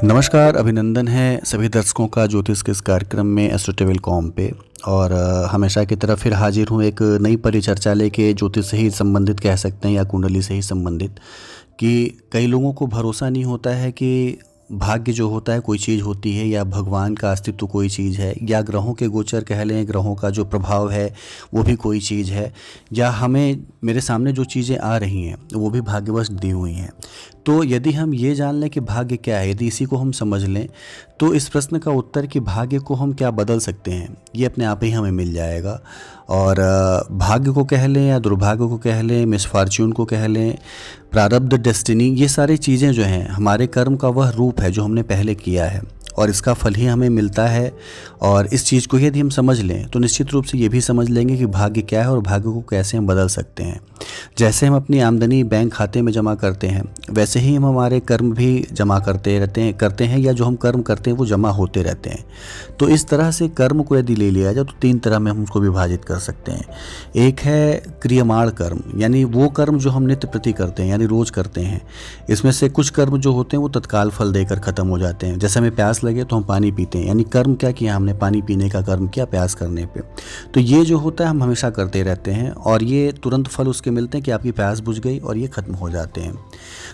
नमस्कार, अभिनंदन है सभी दर्शकों का ज्योतिष के इस कार्यक्रम में एस्ट्रो पे। और हमेशा की तरह फिर हाजिर हूँ एक नई परिचर्चा लेके, ज्योतिष से ही संबंधित कह सकते हैं या कुंडली से ही संबंधित। कि कई लोगों को भरोसा नहीं होता है कि भाग्य जो होता है कोई चीज़ होती है, या भगवान का अस्तित्व कोई चीज़ है, या ग्रहों के गोचर कह लें, ग्रहों का जो प्रभाव है वो भी कोई चीज़ है, या हमें मेरे सामने जो चीज़ें आ रही हैं वो भी भाग्यवश दी हुई हैं। तो यदि हम ये जान लें कि भाग्य क्या है, यदि इसी को हम समझ लें, तो इस प्रश्न का उत्तर कि भाग्य को हम क्या बदल सकते हैं ये अपने आप ही हमें मिल जाएगा। और भाग्य को कह लें या दुर्भाग्य को कह लें, मिसफॉर्च्यून को कह लें, प्रारब्ध, डेस्टिनी, ये सारी चीज़ें जो हैं हमारे कर्म का वह रूप है जो हमने पहले किया है, और इसका फल ही हमें मिलता है। और इस चीज़ को यदि हम समझ लें तो निश्चित रूप से ये भी समझ लेंगे कि भाग्य क्या है और भाग्य को कैसे हम बदल सकते हैं। जैसे हम अपनी आमदनी बैंक खाते में जमा करते हैं, वैसे ही हम हमारे कर्म भी जमा करते हैं या जो हम कर्म करते हैं वो जमा होते रहते हैं। तो इस तरह से कर्म को यदि ले लिया जाए तो 3 तरह में हम उसको विभाजित कर सकते हैं। एक है क्रियमाण कर्म, यानी वो कर्म जो हम नित्य प्रति करते हैं, यानी रोज़ करते हैं। इसमें से कुछ कर्म जो होते हैं वो तत्काल फल देकर ख़त्म हो जाते हैं। जैसे हमें प्यास लगे तो हम पानी पीते हैं, यानी कर्म क्या किया हमने, पानी पीने का कर्म किया प्यास करने पे। तो ये जो होता है हम हमेशा करते रहते हैं, और ये तुरंत फल उसके मिलते हैं कि आपकी प्यास बुझ गई और ये खत्म हो जाते हैं।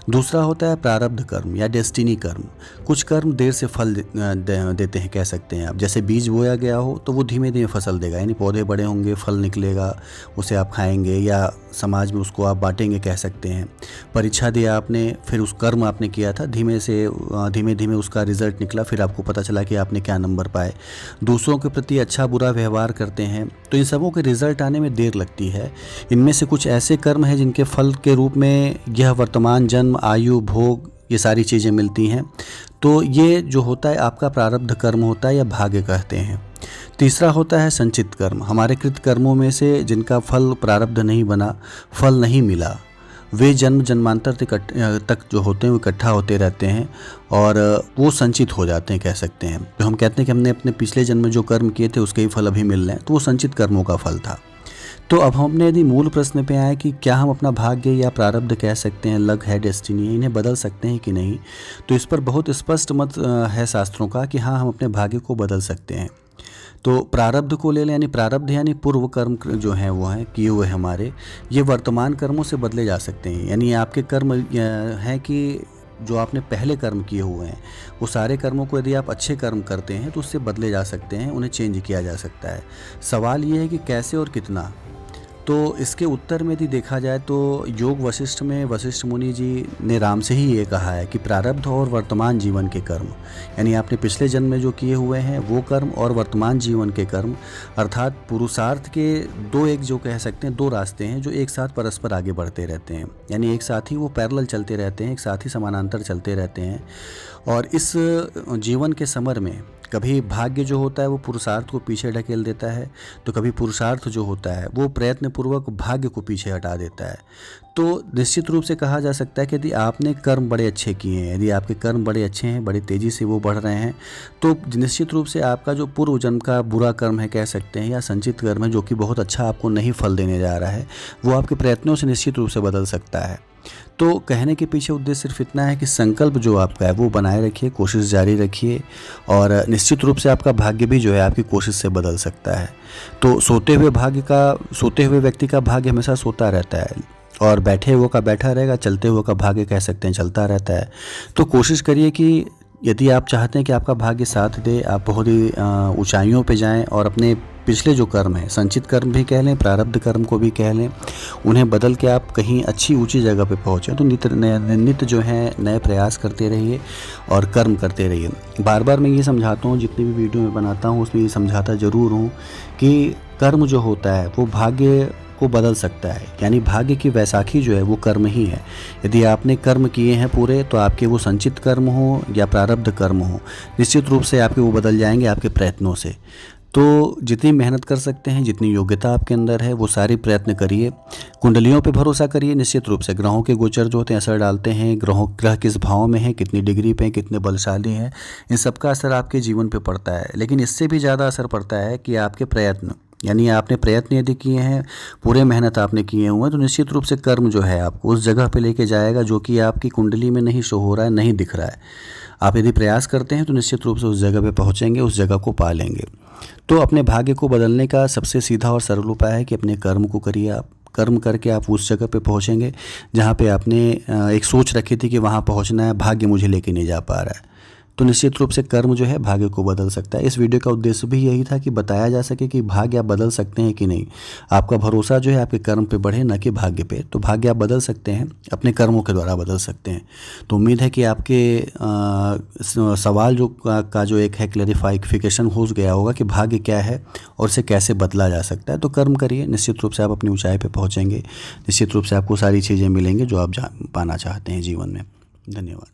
दूसरा होता है प्रारब्ध कर्म या डेस्टिनी कर्म। कुछ कर्म देर से फल देते हैं कह सकते हैं आप। जैसे बीज बोया गया हो तो वो धीमे धीमे फसल देगा, यानी पौधे बड़े होंगे, फल निकलेगा, उसे आप खाएंगे या समाज में उसको आप बांटेंगे कह सकते हैं। परीक्षा दिया आपने, फिर उस कर्म आपने किया था, धीमे धीमे उसका रिजल्ट निकला, फिर आपको पता चला कि आपने क्या नंबर पाए। दूसरों के प्रति अच्छा बुरा व्यवहार करते हैं तो इन सबों के रिजल्ट आने में देर लगती है। इनमें से कुछ ऐसे कर्म हैं जिनके फल के रूप में यह वर्तमान जन्म, आयु, भोग, ये सारी चीज़ें मिलती हैं। तो ये जो होता है आपका प्रारब्ध कर्म होता है या भाग्य कहते हैं। तीसरा होता है संचित कर्म। हमारे कृत कर्मों में से जिनका फल प्रारब्ध नहीं बना, फल नहीं मिला, वे जन्म जन्मांतर तक जो होते हैं वो इकट्ठा होते रहते हैं और वो संचित हो जाते हैं कह सकते हैं। तो हम कहते हैं कि हमने अपने पिछले जन्म में जो कर्म किए थे उसके ही फल अभी मिल रहे हैं, तो वो संचित कर्मों का फल था। तो अब हमने यदि मूल प्रश्न पे आए कि क्या हम अपना भाग्य या प्रारब्ध कह सकते हैं, लक है, डेस्टिनी है, इन्हें बदल सकते हैं कि नहीं, तो इस पर बहुत स्पष्ट मत है शास्त्रों का कि हाँ, हम अपने भाग्य को बदल सकते हैं। तो प्रारब्ध को ले लें, यानी प्रारब्ध यानी पूर्व कर्म जो हैं वो हैं किए हुए हमारे, ये वर्तमान कर्मों से बदले जा सकते हैं। यानी आपके कर्म हैं कि जो आपने पहले कर्म किए हुए हैं वो सारे कर्मों को यदि आप अच्छे कर्म करते हैं तो उससे बदले जा सकते हैं, उन्हें चेंज किया जा सकता है। सवाल ये है कि कैसे और कितना। तो इसके उत्तर में यदि देखा जाए तो योग वशिष्ठ में वशिष्ठ मुनि जी ने राम से ही ये कहा है कि प्रारब्ध और वर्तमान जीवन के कर्म, यानी आपने पिछले जन्म में जो किए हुए हैं वो कर्म और वर्तमान जीवन के कर्म, अर्थात पुरुषार्थ के दो, एक जो कह सकते हैं दो रास्ते हैं जो एक साथ परस्पर आगे बढ़ते रहते हैं, यानी एक साथ ही वो पैरेलल चलते रहते हैं, एक साथ ही समानांतर चलते रहते हैं। और इस जीवन के समर में कभी भाग्य जो होता है वो पुरुषार्थ को पीछे ढकेल देता है, तो कभी पुरुषार्थ जो होता है वो प्रयत्नपूर्वक भाग्य को पीछे हटा देता है। तो निश्चित रूप से कहा जा सकता है कि यदि आपने कर्म बड़े अच्छे किए हैं, यदि आपके कर्म बड़े अच्छे हैं, बड़ी तेज़ी से वो बढ़ रहे हैं, तो निश्चित रूप से आपका जो पूर्व जन्म का बुरा कर्म है कह सकते हैं या संचित कर्म है जो कि बहुत अच्छा आपको नहीं फल देने जा रहा है, वो आपके प्रयत्नों से निश्चित रूप से बदल सकता है। तो कहने के पीछे उद्देश्य सिर्फ इतना है कि संकल्प जो आपका है वो बनाए रखिए, कोशिश जारी रखिए, और निश्चित रूप से आपका भाग्य भी जो है आपकी कोशिश से बदल सकता है। तो सोते हुए व्यक्ति का भाग्य हमेशा सोता रहता है, और बैठे हुए का बैठा रहेगा, चलते हुए का भाग्य कह सकते हैं चलता रहता है। तो कोशिश करिए कि यदि आप चाहते हैं कि आपका भाग्य साथ दे, आप बहुत ही ऊंचाइयों पे जाएं और अपने पिछले जो कर्म है, संचित कर्म भी कह लें, प्रारब्ध कर्म को भी कह लें, उन्हें बदल के आप कहीं अच्छी ऊंची जगह पे पहुँचें। तो नित्य जो है नए प्रयास करते रहिए और कर्म करते रहिए। बार बार मैं ये समझाता हूँ, जितनी भी वीडियो मैं बनाता हूँ उसमें ये समझाता ज़रूर हूँ कि कर्म जो होता है वो भाग्य को बदल सकता है, यानी भाग्य की वैसाखी जो है वो कर्म ही है। यदि आपने कर्म किए हैं पूरे, तो आपके वो संचित कर्म हो या प्रारब्ध कर्म हो, निश्चित रूप से आपके वो बदल जाएंगे आपके प्रयत्नों से। तो जितनी मेहनत कर सकते हैं, जितनी योग्यता आपके अंदर है वो सारी प्रयत्न करिए। कुंडलियों पे भरोसा करिए, निश्चित रूप से ग्रहों के गोचर जो होते हैं असर डालते हैं, ग्रह किस भाव में है, कितनी डिग्री पे, कितने बलशाली हैं, इन सब का असर आपके जीवन पे पड़ता है। लेकिन इससे भी ज़्यादा असर पड़ता है कि आपके प्रयत्न, यानी आपने प्रयत्न यदि किए हैं, पूरे मेहनत आपने किए हुए हैं, तो निश्चित रूप से कर्म जो है आपको उस जगह पे लेके जाएगा जो कि आपकी कुंडली में नहीं शो हो रहा है, नहीं दिख रहा है। आप यदि प्रयास करते हैं तो निश्चित रूप से उस जगह पे पहुँचेंगे, उस जगह को पा लेंगे। तो अपने भाग्य को बदलने का सबसे सीधा और सरल उपाय है कि अपने कर्म को करिए आप। कर्म करके आप उस जगह पे पहुँचेंगे जहाँ पे आपने एक सोच रखी थी कि वहाँ पहुँचना है, भाग्य मुझे लेके नहीं जा पा रहा है। तो निश्चित रूप से कर्म जो है भाग्य को बदल सकता है। इस वीडियो का उद्देश्य भी यही था कि बताया जा सके कि भाग्य आप बदल सकते हैं कि नहीं। आपका भरोसा जो है आपके कर्म पे बढ़े, ना कि भाग्य पे। तो भाग्य आप बदल सकते हैं, अपने कर्मों के द्वारा बदल सकते हैं। तो उम्मीद है कि आपके सवाल का जो एक है क्लैरिफिकेशन हो गया होगा कि भाग्य क्या है और इसे कैसे बदला जा सकता है। तो कर्म करिए, निश्चित रूप से आप अपनी ऊंचाई पे पहुंचेंगे। निश्चित रूप से आपको सारी चीज़ें मिलेंगी जो आप पाना चाहते हैं जीवन में। धन्यवाद।